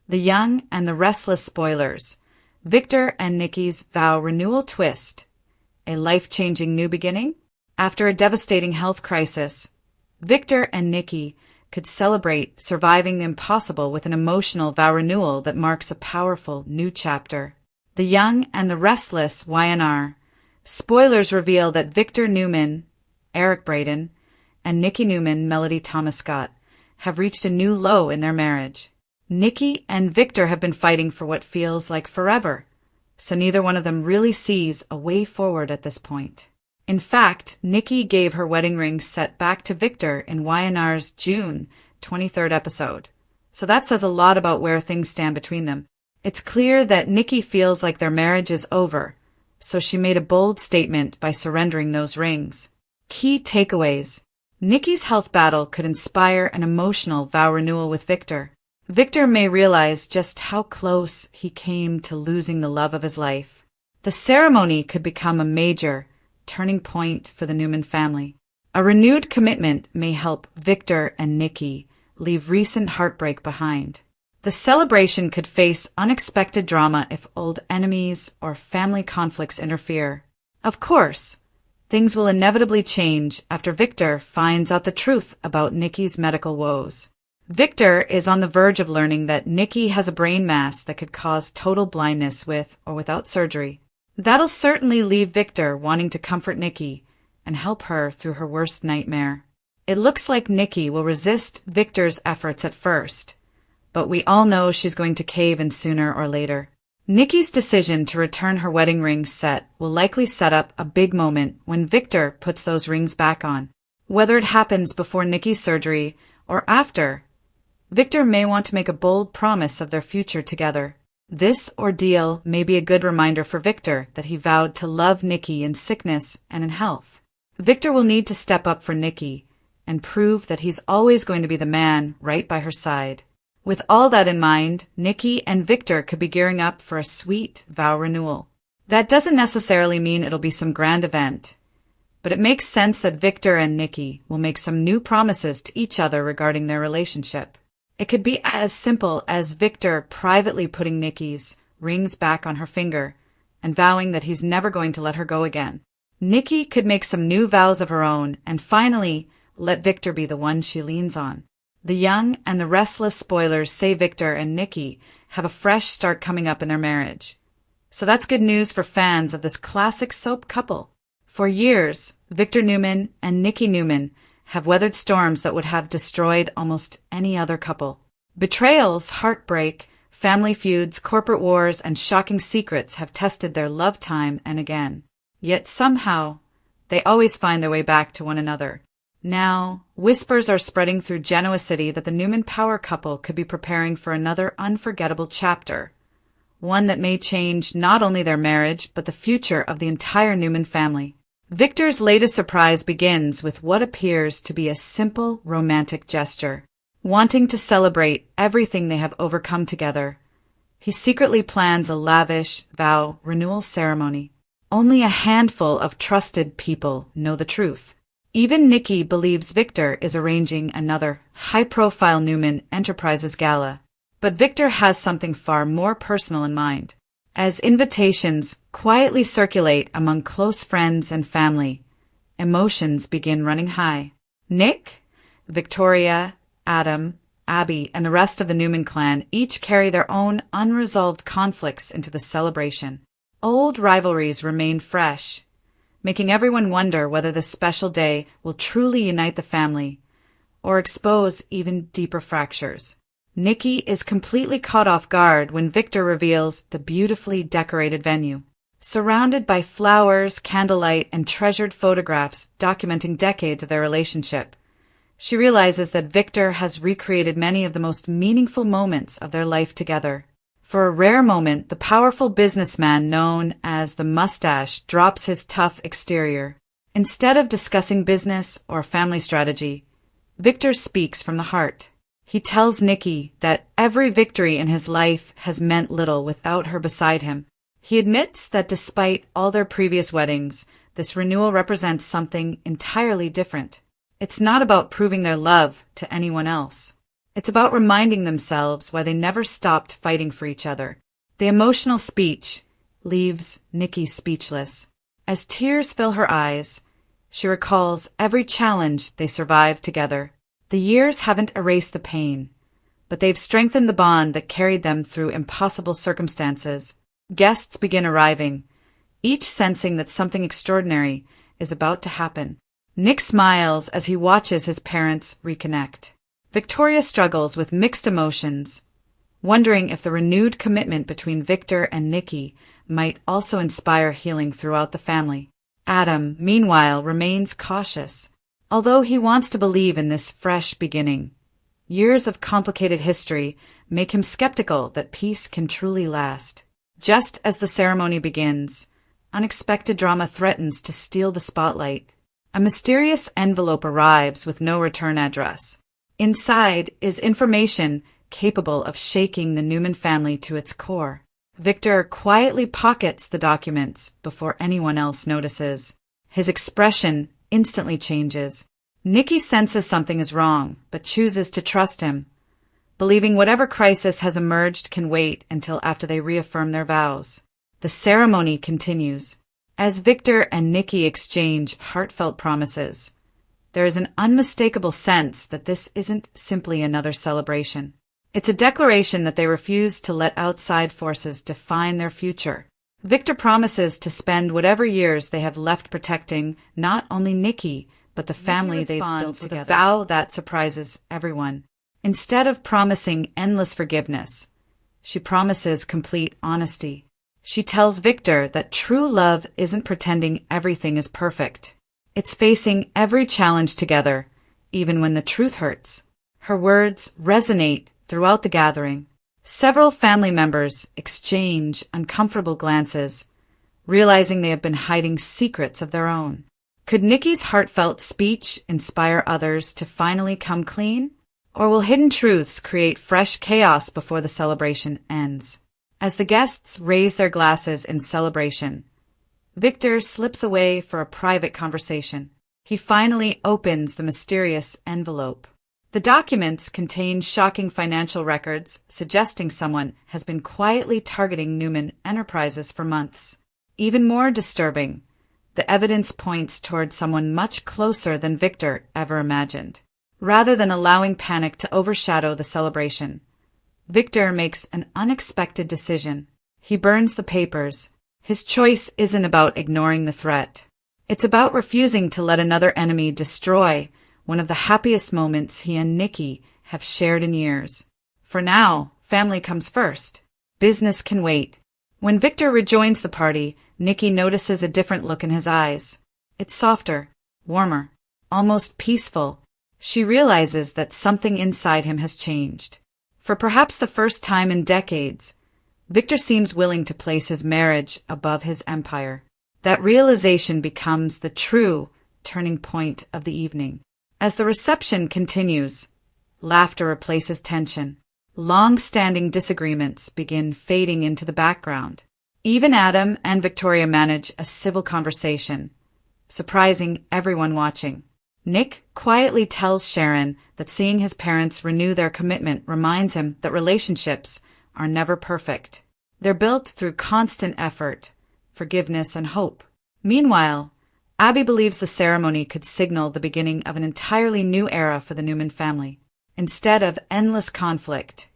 The Young and the Restless spoilers. Victor and Nikki's vow renewal twist. A life-changing new beginning? After a devastating health crisis, Victor and Nikki could celebrate surviving the impossible with an emotional vow renewal that marks a powerful new chapter. The Young and the Restless YNR. Spoilers reveal that Victor Newman, Eric Braeden, and Nikki Newman, Melody Thomas Scott, have reached a new low in their marriage. Nikki and Victor have been fighting for what feels like forever, so neither one of them really sees a way forward at this point. In fact, Nikki gave her wedding ring set back to Victor in YNR's June 23rd episode. So that says a lot about where things stand between them. It's clear that Nikki feels like their marriage is over, so she made a bold statement by surrendering those rings. Key takeaways. Nikki's health battle could inspire an emotional vow renewal with Victor. Victor may realize just how close he came to losing the love of his life. The ceremony could become a major turning point for the Newman family. A renewed commitment may help Victor and Nikki leave recent heartbreak behind. The celebration could face unexpected drama if old enemies or family conflicts interfere. Of course, things will inevitably change after Victor finds out the truth about Nikki's medical woes. Victor is on the verge of learning that Nikki has a brain mass that could cause total blindness with or without surgery. That'll certainly leave Victor wanting to comfort Nikki and help her through her worst nightmare. It looks like Nikki will resist Victor's efforts at first, but we all know she's going to cave in sooner or later. Nikki's decision to return her wedding ring set will likely set up a big moment when Victor puts those rings back on. Whether it happens before Nikki's surgery or after, Victor may want to make a bold promise of their future together. This ordeal may be a good reminder for Victor that he vowed to love Nikki in sickness and in health. Victor will need to step up for Nikki and prove that he's always going to be the man right by her side. With all that in mind, Nikki and Victor could be gearing up for a sweet vow renewal. That doesn't necessarily mean it'll be some grand event, but it makes sense that Victor and Nikki will make some new promises to each other regarding their relationship. It could be as simple as Victor privately putting Nikki's rings back on her finger and vowing that he's never going to let her go again. Nikki could make some new vows of her own and finally let Victor be the one she leans on. The Young and the Restless spoilers say Victor and Nikki have a fresh start coming up in their marriage. So that's good news for fans of this classic soap couple. For years, Victor Newman and Nikki Newman have weathered storms that would have destroyed almost any other couple. Betrayals, heartbreak, family feuds, corporate wars, and shocking secrets have tested their love time and again. Yet somehow, they always find their way back to one another. Now, whispers are spreading through Genoa City that the Newman power couple could be preparing for another unforgettable chapter, one that may change not only their marriage but the future of the entire Newman family. Victor's latest surprise begins with what appears to be a simple romantic gesture. Wanting to celebrate everything they have overcome together, he secretly plans a lavish vow renewal ceremony. Only a handful of trusted people know the truth. Even Nikki believes Victor is arranging another high-profile Newman Enterprises gala, but Victor has something far more personal in mind. As invitations quietly circulate among close friends and family, emotions begin running high. Nick, Victoria, Adam, Abby, and the rest of the Newman clan each carry their own unresolved conflicts into the celebration. Old rivalries remain fresh, making everyone wonder whether this special day will truly unite the family or expose even deeper fractures. Nikki is completely caught off guard when Victor reveals the beautifully decorated venue. Surrounded by flowers, candlelight, and treasured photographs documenting decades of their relationship, she realizes that Victor has recreated many of the most meaningful moments of their life together. For a rare moment, the powerful businessman known as the Mustache drops his tough exterior. Instead of discussing business or family strategy, Victor speaks from the heart. He tells Nikki that every victory in his life has meant little without her beside him. He admits that despite all their previous weddings, this renewal represents something entirely different. It's not about proving their love to anyone else. It's about reminding themselves why they never stopped fighting for each other. The emotional speech leaves Nikki speechless. As tears fill her eyes, she recalls every challenge they survived together. The years haven't erased the pain, but they've strengthened the bond that carried them through impossible circumstances. Guests begin arriving, each sensing that something extraordinary is about to happen. Nick smiles as he watches his parents reconnect. Victoria struggles with mixed emotions, wondering if the renewed commitment between Victor and Nikki might also inspire healing throughout the family. Adam, meanwhile, remains cautious, although he wants to believe in this fresh beginning. Years of complicated history make him skeptical that peace can truly last. Just as the ceremony begins, unexpected drama threatens to steal the spotlight. A mysterious envelope arrives with no return address. Inside is information capable of shaking the Newman family to its core. Victor quietly pockets the documents before anyone else notices. His expression instantly changes. Nikki senses something is wrong, but chooses to trust him, believing whatever crisis has emerged can wait until after they reaffirm their vows. The ceremony continues. As Victor and Nikki exchange heartfelt promises, there is an unmistakable sense that this isn't simply another celebration. It's a declaration that they refuse to let outside forces define their future. Victor promises to spend whatever years they have left protecting not only Nikki, but the family they've built together. With a vow that surprises everyone. Instead of promising endless forgiveness, she promises complete honesty. She tells Victor that true love isn't pretending everything is perfect. It's facing every challenge together, even when the truth hurts. Her words resonate throughout the gathering. Several family members exchange uncomfortable glances, realizing they have been hiding secrets of their own. Could Nikki's heartfelt speech inspire others to finally come clean? Or will hidden truths create fresh chaos before the celebration ends? As the guests raise their glasses in celebration, Victor slips away for a private conversation. He finally opens the mysterious envelope. The documents contain shocking financial records, suggesting someone has been quietly targeting Newman Enterprises for months. Even more disturbing, the evidence points toward someone much closer than Victor ever imagined. Rather than allowing panic to overshadow the celebration, Victor makes an unexpected decision. He burns the papers. His choice isn't about ignoring the threat. It's about refusing to let another enemy destroy one of the happiest moments he and Nikki have shared in years. For now, family comes first. Business can wait. When Victor rejoins the party, Nikki notices a different look in his eyes. It's softer, warmer, almost peaceful. She realizes that something inside him has changed. For perhaps the first time in decades, Victor seems willing to place his marriage above his empire. That realization becomes the true turning point of the evening. As the reception continues, laughter replaces tension. Long-standing disagreements begin fading into the background. Even Adam and Victoria manage a civil conversation, surprising everyone watching. Nick quietly tells Sharon that seeing his parents renew their commitment reminds him that relationships are never perfect. They're built through constant effort, forgiveness, and hope. Meanwhile, Abby believes the ceremony could signal the beginning of an entirely new era for the Newman family. Instead of endless conflict,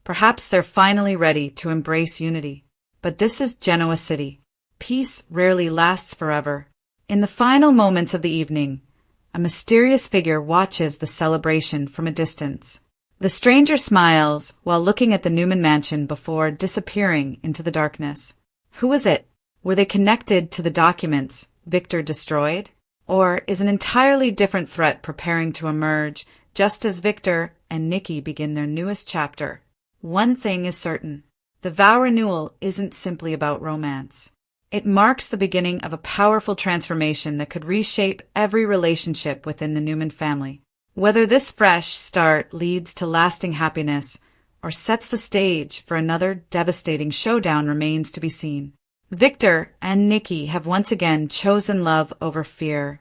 perhaps they're finally ready to embrace unity. But this is Genoa City. Peace rarely lasts forever. In the final moments of the evening, a mysterious figure watches the celebration from a distance. The stranger smiles while looking at the Newman mansion before disappearing into the darkness. Who is it? Were they connected to the documents Victor destroyed? Or is an entirely different threat preparing to emerge just as Victor and Nikki begin their newest chapter? One thing is certain. The vow renewal isn't simply about romance. It marks the beginning of a powerful transformation that could reshape every relationship within the Newman family. Whether this fresh start leads to lasting happiness or sets the stage for another devastating showdown remains to be seen. Victor and Nikki have once again chosen love over fear,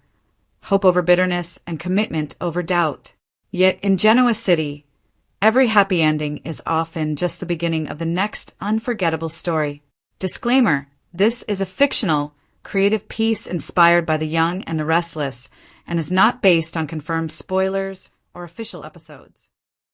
hope over bitterness, and commitment over doubt. Yet in Genoa City, Every happy ending is often just the beginning of the next unforgettable story. Disclaimer: this is a fictional, creative piece inspired by the young and the restless, and is not based on confirmed spoilers or official episodes.